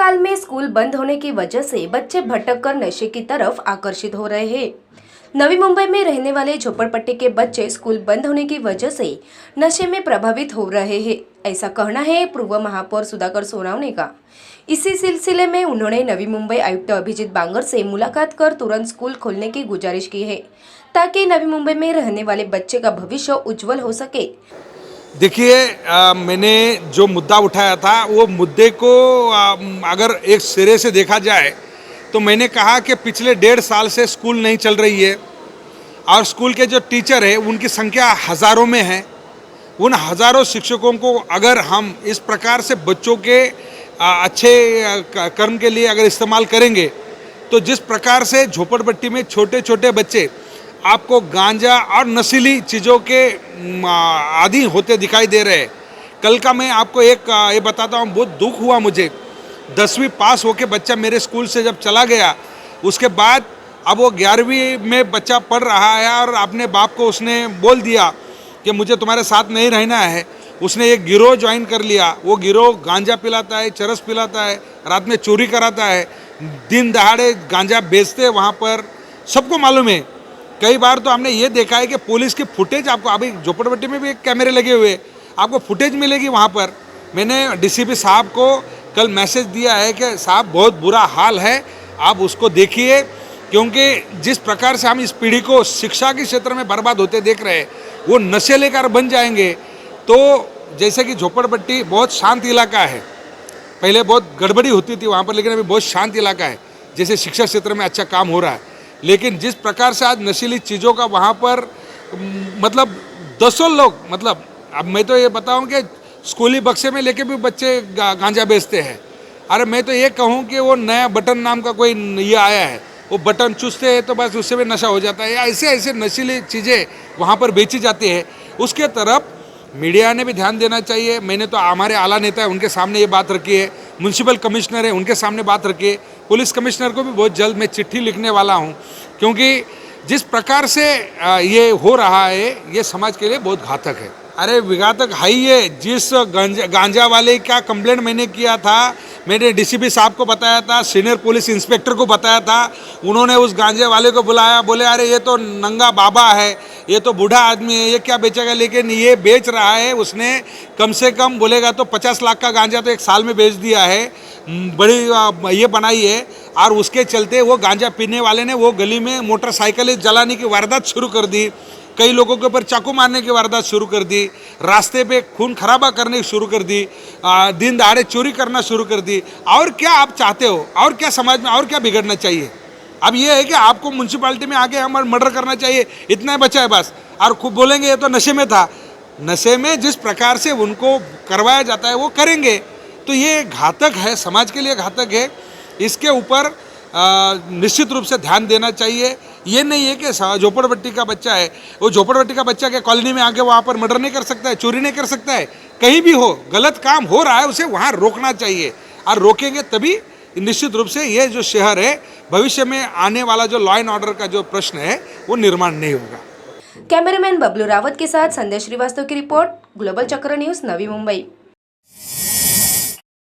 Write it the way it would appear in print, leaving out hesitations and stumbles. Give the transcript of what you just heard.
हाल में स्कूल बंद होने की वजह से बच्चे भटक कर नशे की तरफ आकर्षित हो रहे हैं। नवी मुंबई में रहने वाले झोपड़पट्टी के बच्चे स्कूल बंद होने की वजह से नशे में प्रभावित हो रहे हैं, ऐसा कहना है पूर्व महापौर सुधाकर सोनावने का। इसी सिलसिले में उन्होंने नवी मुंबई आयुक्त अभिजीत बांगर से मुलाकात कर तुरंत स्कूल खोलने की गुजारिश की है, ताकि नवी मुंबई में रहने वाले बच्चे का भविष्य उज्जवल हो सके। देखिए, मैंने जो मुद्दा उठाया था वो मुद्दे को अगर एक सिरे से देखा जाए तो मैंने कहा कि पिछले 1.5 साल से स्कूल नहीं चल रही है और स्कूल के जो टीचर है उनकी संख्या हज़ारों में है। उन हज़ारों शिक्षकों को अगर हम इस प्रकार से बच्चों के अच्छे कर्म के लिए अगर इस्तेमाल करेंगे तो जिस प्रकार से झोपड़पट्टी में छोटे छोटे बच्चे आपको गांजा और नशीली चीज़ों के आदी होते दिखाई दे रहे हैं। कल का मैं आपको एक ये बताता हूँ, बहुत दुख हुआ मुझे। 10वीं पास होके बच्चा मेरे स्कूल से जब चला गया, उसके बाद अब वो 11वीं में बच्चा पढ़ रहा है और अपने बाप को उसने बोल दिया कि मुझे तुम्हारे साथ नहीं रहना है। उसने एक गिरोह ज्वाइन कर लिया। वो गिरोह गांजा पिलाता है, चरस पिलाता है, रात में चोरी कराता है, दिन दहाड़े गांजा बेचते हैं वहाँ पर, सबको मालूम है। कई बार तो हमने ये देखा है कि पुलिस की फुटेज आपको, अभी झोपड़पट्टी में भी एक कैमरे लगे हुए, आपको फुटेज मिलेगी वहाँ पर। मैंने डीसीपी साहब को कल मैसेज दिया है कि साहब बहुत बुरा हाल है, आप उसको देखिए, क्योंकि जिस प्रकार से हम इस पीढ़ी को शिक्षा के क्षेत्र में बर्बाद होते देख रहे हैं, वो नशे लेकर बन जाएंगे। तो जैसे कि झोपड़पट्टी बहुत शांत इलाका है, पहले बहुत गड़बड़ी होती थी वहाँ पर, लेकिन अभी बहुत शांत इलाका है। जैसे शिक्षा क्षेत्र में अच्छा काम हो रहा है, लेकिन जिस प्रकार से आज नशीली चीज़ों का वहाँ पर मतलब 10 लोग, मतलब अब मैं तो ये बताऊँ कि स्कूली बक्से में लेके भी बच्चे गांजा बेचते हैं। अरे मैं तो ये कहूँ कि वो नया बटन नाम का कोई ये आया है, वो बटन चूसते हैं तो बस उससे भी नशा हो जाता है। ऐसे ऐसे नशीली चीज़ें वहाँ पर बेची जाती है। उसके तरफ मीडिया ने भी ध्यान देना चाहिए। मैंने तो हमारे आला नेता है उनके सामने ये बात रखी है, म्यूनसिपल कमिश्नर है उनके सामने बात रखी है, पुलिस कमिश्नर को भी बहुत जल्द मैं चिट्ठी लिखने वाला हूँ, क्योंकि जिस प्रकार से ये हो रहा है ये समाज के लिए बहुत घातक है। अरे विघातक है ये। जिस गांजा वाले का कंप्लेंट मैंने किया था, मैंने डीसीपी साहब को बताया था, सीनियर पुलिस इंस्पेक्टर को बताया था, उन्होंने उस गांजे वाले को बुलाया, बोले अरे ये तो नंगा बाबा है, ये तो बूढ़ा आदमी है, ये क्या बेचेगा। लेकिन ये बेच रहा है, उसने कम से कम बोलेगा तो 50 लाख का गांजा तो 1 साल में बेच दिया है, बड़ी ये बनाई है। और उसके चलते वो गांजा पीने वाले ने वो गली में मोटरसाइकिलें जलाने की वारदात शुरू कर दी, कई लोगों के ऊपर चाकू मारने की वारदात शुरू कर दी, रास्ते पे खून खराबा करने शुरू कर दी, दिन दहाड़े चोरी करना शुरू कर दी। और क्या आप चाहते हो? और क्या समाज में और क्या बिगड़ना चाहिए? अब ये है कि आपको म्यूनसिपालिटी में आके हम मर्डर करना चाहिए, इतना ही बचा है बस। और खूब बोलेंगे ये तो नशे में था। नशे में जिस प्रकार से उनको करवाया जाता है वो करेंगे, तो ये घातक है, समाज के लिए घातक है। इसके ऊपर निश्चित रूप से ध्यान देना चाहिए। ये नहीं है कि झोपड़पट्टी का बच्चा है, वो झोपड़पट्टी का बच्चा के कॉलोनी में आके वहाँ पर मर्डर नहीं कर सकता है, चोरी नहीं कर सकता है। कहीं भी हो, गलत काम हो रहा है उसे वहाँ रोकना चाहिए, और रोकेंगे तभी निश्चित रूप से ये जो शहर है, भविष्य में आने वाला जो लॉ एंड ऑर्डर का जो प्रश्न है वो निर्माण नहीं होगा। कैमरामैन बबलू रावत के साथ संदेश श्रीवास्तव की रिपोर्ट, ग्लोबल चक्र न्यूज़, नवी मुंबई।